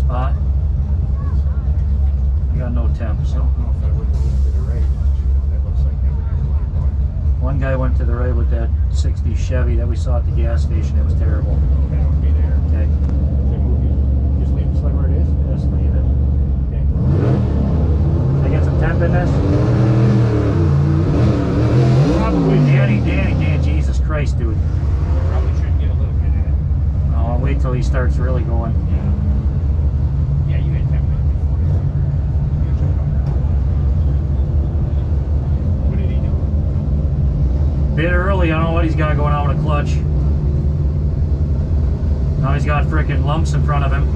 I got no temp, so. I don't know if I would move to the right. That looks like never going. One guy went to the right with that 60 Chevy that we saw at the gas station. It was terrible. Okay, don't be there. Okay. Just leave the slide where it is? Just leave it. Okay. Can I get some temp in this? Probably Danny, Jesus Christ, dude. Probably should get a little bit in it. Oh, I'll wait till he starts really going. Yeah. Yeah, you had 10 minutes before. What did he do? Bit early, I don't know what he's got going on with a clutch. Now he's got freaking lumps in front of him.